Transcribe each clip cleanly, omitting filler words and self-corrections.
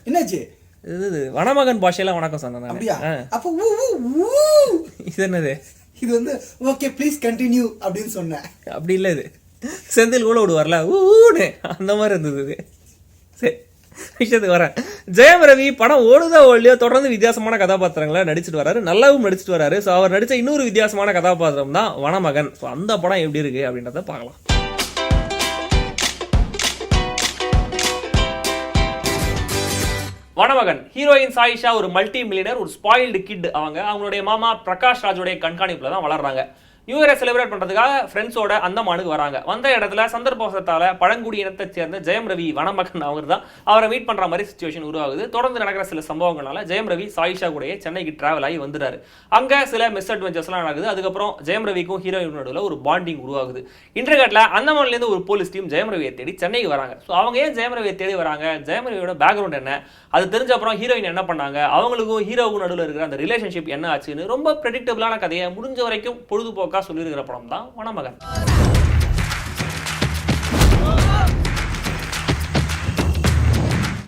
என்னாச்சு? இது வனமகன் பாஷையில வணக்கம் சொன்னேன். அப்படியா? அப்ப இது என்னது? இது வந்து ஓகே ப்ளீஸ் கண்டினியூ அப்படின்னு சொன்னேன். அப்படி இல்லை, இது செந்தில் கூட விடுவார்ல ஊன்னு அந்த மாதிரி இருந்தது. இது சரி, விஷயத்துக்கு வரேன். ஜெயம் ரவி படம் ஓடுதோ ஓடலையோ தொடர்ந்து வித்தியாசமான கதாபாத்திரங்களை நடிச்சிட்டு வராரு, நல்லாவும் நடிச்சிட்டு வராரு. ஸோ அவர் நடிச்ச இன்னொரு வித்தியாசமான கதாபாத்திரம் தான் வனமகன். ஸோ அந்த படம் எப்படி இருக்கு அப்படின்றத பார்க்கலாம். வனமகன் ஹீரோயின் சாயிஷா ஒரு மல்டி மில்லியனர், ஒரு ஸ்பாயில்டு கிட். அவங்களுடைய மாமா பிரகாஷ் ராஜோடைய கண்காணிப்புல தான் வளர்றாங்க. நியூ இயரை செலிப்ரேட் பண்ணுறதுக்காக ஃப்ரெண்ட்ஸோட அந்தமானுக்கு வராங்க. வந்த இடத்துல சந்தர்ப்பவசத்தால் பழங்குடி இனத்தை சேர்ந்த ஜெயம் ரவி வனமகன் அவர் தான் அவரை மீட் பண்ணுற மாதிரி சுச்சுவேஷன் உருவாகுது. தொடர்ந்து நடக்கிற சில சம்பவங்களால ஜெயம் ரவி சாயிஷா கூடயே சென்னைக்கு டிராவல் ஆகி வந்துடுறாரு. அங்கே சில மிஸ் அட்வென்ச்சர்ஸ்லாம் நடக்குது. அதுக்கப்புறம் ஜெயம் ரவிக்கும் ஹீரோயின் நடுவில் ஒரு பாண்டிங் உருவாகுது. இன்டர்நெட்டில் அந்தமான்லேருந்து ஒரு போலீஸ் டீம் ஜெயம் ரவியை தேடி சென்னைக்கு வராங்க. ஸோ அவங்க ஏன் ஜெயம் ரவியை தேடி வராங்க, ஜெயம் ரவியோட பேக்ரவுண்ட் என்ன, அது தெரிஞ்ச அப்புறம் ஹீரோயின் என்ன பண்ணாங்க, அவங்களுக்கும் ஹீரோவுக்கும் நடுவில் இருக்கிற அந்த ரிலேஷன்ஷிப் என்ன ஆச்சுன்னு ரொம்ப ப்ரெடிக்டபிளான கதையை முடிஞ்ச வரைக்கும் பொழுதுபோக்கா சொல்லியிருக்கிற படம் தான் வனமகன்.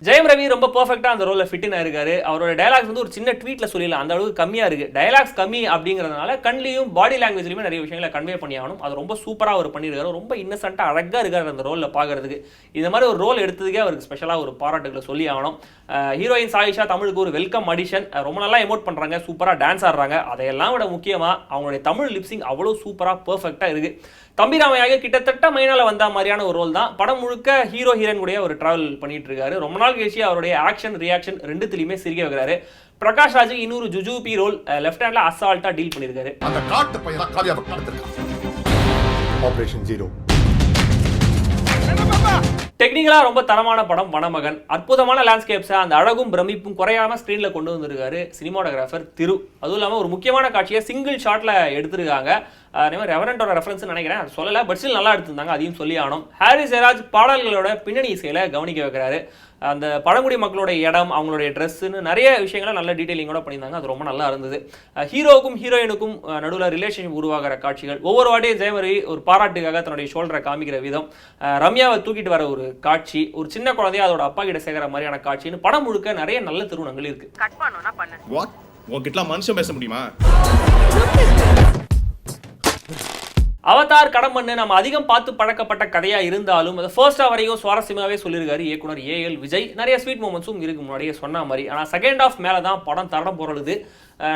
ஜெயம் ரவி ரொம்ப பர்ஃபெக்டா அந்த ரோல்ல ஃபிட் ஆயிருக்காரு. அவரோட டயலாக்ஸ் வந்து ஒரு சின்ன ட்வீட்ல சொல்லிடலாம், அந்த அளவுக்கு கம்மியா இருக்கு. டயலாக்ஸ் கம்மி அப்படிங்கிறதுனால கண்ணிலையும் பாடி லாங்குவேஜ்லயுமே நிறைய விஷயங்களை கன்வே பண்ணி ஆகணும். அது ரொம்ப சூப்பரா அவர் பண்ணியிருக்காரு. ரொம்ப இன்னசென்ட்டா அழகா இருக்காரு அந்த ரோல்ல பாக்குறதுக்கு. இந்த மாதிரி ஒரு ரோல் எடுத்ததுக்கே அவருக்கு ஸ்பெஷலா ஒரு பாராட்டுகளை சொல்லி ஆகணும். ஹீரோயின் சாயிஷா தமிழுக்கு ஒரு வெல்கம் அடிஷன். ரொம்ப நல்லா எமோட் பண்றாங்க, சூப்பரா டான்ஸ் ஆடுறாங்க. அதையெல்லாம் விட முக்கியமா அவங்களுடைய தமிழ் லிப்சிங் அவ்வளவு சூப்பரா பெர்ஃபெக்டா இருக்கு. தம்பிராமையாக கிட்டத்தட்ட மைனால வந்த மாதிரியான ஒரு ரோல் தான். படம் முழுக்க ஹீரோ ஹீரோயின் கூட ஒரு டிராவல் பண்ணிட்டு இருக்காரு. ரொம்ப நாள் கழிச்சு அவருடைய ஆக்ஷன் ரியாக்ஷன் ரெண்டுத்திலுமே சிரிக்க வைக்கிறாரு. பிரகாஷ் ராஜ் இன்னொரு ஜுஜூபி ரோல் லெஃப்ட் ஹேண்ட்ல அசால்ட்டா டீல் பண்ணிருக்காரு. அந்த காட்டு பையன் காவியாவை கடத்திருக்கான். Operation zero. டெக்னிக்கலா ரொம்ப தரமான படம் வனமகன். அற்புதமான லேண்ட்ஸ்கேப்ஸை அந்த அழகும் பிரமிப்பும் குறையாம ஸ்கிரீன்ல கொண்டு வந்திருக்காரு சினிமாட்டோகிராஃபர் திரு. அதுவும் இல்லாமல் ஒரு முக்கியமான காட்சியை சிங்கிள் ஷாட்ல எடுத்திருக்காங்க. ரெவரண்டோட ரெஃபரன்ஸ் நினைக்கிறேன், அது சொல்லலை, பட் ஸ்டில் நல்லா எடுத்திருந்தாங்க, அதையும் சொல்லி ஆகணும். ஹாரி ஜெயராஜ் பாடல்களோட பின்னணி இசையில கவனிக்க வைக்கிறாரு. அந்த பழங்குடி மக்களோட இடம், அவங்களுடைய ட்ரெஸ்ஸுன்னு நிறைய விஷயங்களை நல்ல டீட்டெயிலிங்கோட பண்ணியிருந்தாங்க. அது ரொம்ப நல்லா இருந்தது. ஹீரோவுக்கும் ஹீரோயினுக்கும் நடுவில் ரிலேஷன்ஷிப் உருவாகிற காட்சிகள், ஒவ்வொரு வாட்டியும் ஜெயம் ரவி ஒரு பாராட்டுக்காக தன்னுடைய ஷோல்டரை காமிக்கிற விதம், ரம்யாவை தூக்கிட்டு வர ஒரு காட்சி, ஒரு சின்ன குழந்தைய அதோட அப்பா கிட்ட சேர்க்கிற மாதிரியான காட்சின்னு படம் முழுக்க நிறைய நல்ல திருமணங்கள் இருக்கு. மனுஷன் பேச முடியுமா? அவதார் கடம்பன்னு நம்ம அதிகம் பார்த்து பழக்கப்பட்ட கதையா இருந்தாலும் அது ஃபர்ஸ்ட் ஹாஃப் வரையும் சுவாரஸ்யமாவே சொல்லியிருக்காரு இயக்குனர் ஏஎல் விஜய். நிறைய ஸ்வீட் மூமெண்ட்ஸும் இருக்கு முன்னாடியே சொன்ன மாதிரி. ஆனால் செகண்ட் ஹாஃப் மேலே தான் படம் தரம் பொருளுது.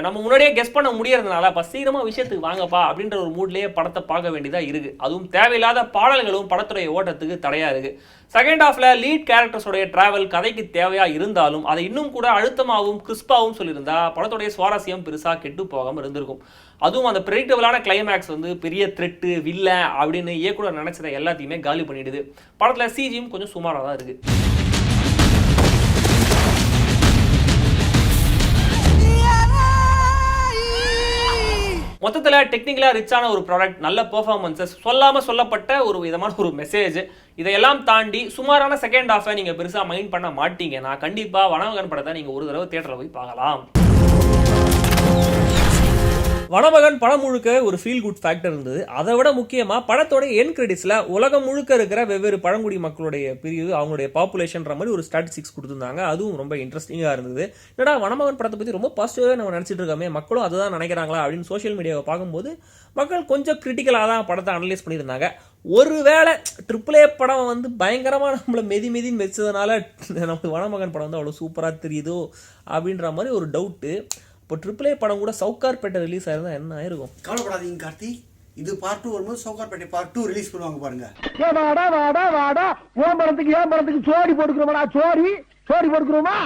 நம்ம முன்னாடியே கெஸ் பண்ண முடியறதுனால சீக்கிரமா விஷயத்துக்கு வாங்கப்பா அப்படின்ற ஒரு மூட்லேயே படத்தை பார்க்க வேண்டியதா இருக்கு. அதுவும் தேவையில்லாத பாடல்களும் படத்துடைய ஓட்டத்துக்கு தடையா இருக்கு. செகண்ட் ஹாஃப்ல லீட் கேரக்டர்ஸோடைய டிராவல் கதைக்கு தேவையா இருந்தாலும் அதை இன்னும் கூட அழுத்தமாகவும் கிறிஸ்பாவும் சொல்லியிருந்தா படத்துடைய சுவாரஸ்யம் பெருசா கெட்டு போகாம இருந்திருக்கும். அதுவும் அந்த ப்ரெடிக்டபிளான கிளைமேக்ஸ் வந்து பெரிய த்ரெட்டு வில்ல அப்படின்னு இயக்குனர் நினைச்சதை எல்லாத்தையுமே காலி பண்ணிடுது. படத்துல சிஜியும் கொஞ்சம் சுமாராக தான் இருக்கு. மொத்தத்தில் டெக்னிக்கலாக ரிச்சான ஒரு ப்ராடக்ட், நல்ல பெர்ஃபார்மன்ஸஸ், சொல்லாமல் சொல்லப்பட்ட ஒரு விதமான ஒரு மெசேஜ், இதையெல்லாம் தாண்டி சுமாரான செகண்ட் ஹாஃபை நீங்கள் பெருசாக மைண்ட் பண்ண மாட்டீங்க. நான் கண்டிப்பாக வனமகன் படத்தை நீங்கள் ஒரு தடவை தியேட்டரில் போய் பார்க்கலாம். வனமகன் படம் முழுக்க ஒரு ஃபீல் குட் ஃபேக்டர் இருந்தது. அதை விட முக்கியமாக படத்தோட என் கிரெடிட்ஸில் உலகம் முழுக்க இருக்கிற வெவ்வேறு பழங்குடி மக்களுடைய பிரிவு, அவங்களுடைய பாப்புலேஷன்ற மாதிரி ஒரு ஸ்டாட்டிஸ்டிக்ஸ் கொடுத்துருந்தாங்க. அதுவும் ரொம்ப இன்ட்ரெஸ்டிங்காக இருந்தது. என்னடா வனமகன் படத்தை பற்றி ரொம்ப பாசிட்டிவாக நம்ம நினச்சிட்டு இருக்கோமே, மக்களும் அதை தான் நினைக்கிறாங்களா அப்படின்னு சோஷியல் மீடியாவை பார்க்கும்போது மக்கள் கொஞ்சம் கிரிட்டிக்கலாக தான் படத்தை அனலைஸ் பண்ணியிருந்தாங்க. ஒருவேளை AAA படம் வந்து பயங்கரமாக நம்மளை மெதின்னு மெச்சதுனால நமக்கு வனமகன் படம் வந்து அவ்வளோ சூப்பராக தெரியுதோ அப்படின்ற மாதிரி ஒரு டவுட்டு. இப்போ AAA படம் கூட சவுகார்பேட்டை ரிலீஸ் ஆயிருந்தா என்ன ஆயிருக்கும்? கவலைப்படாதீங்க கார்த்தி, இது பார்ட் 2 வரும்போது சவுகார்பேட்டை பார்ட் 2 ரிலீஸ் பண்ணுவாங்க பாருங்க. வாடா வாடா வாடா, ஓம் படத்துக்கு ஏன் படத்துக்கு சோடி போட்டுக்கிறோமா, சோடி போட்டுக்கிறோமா.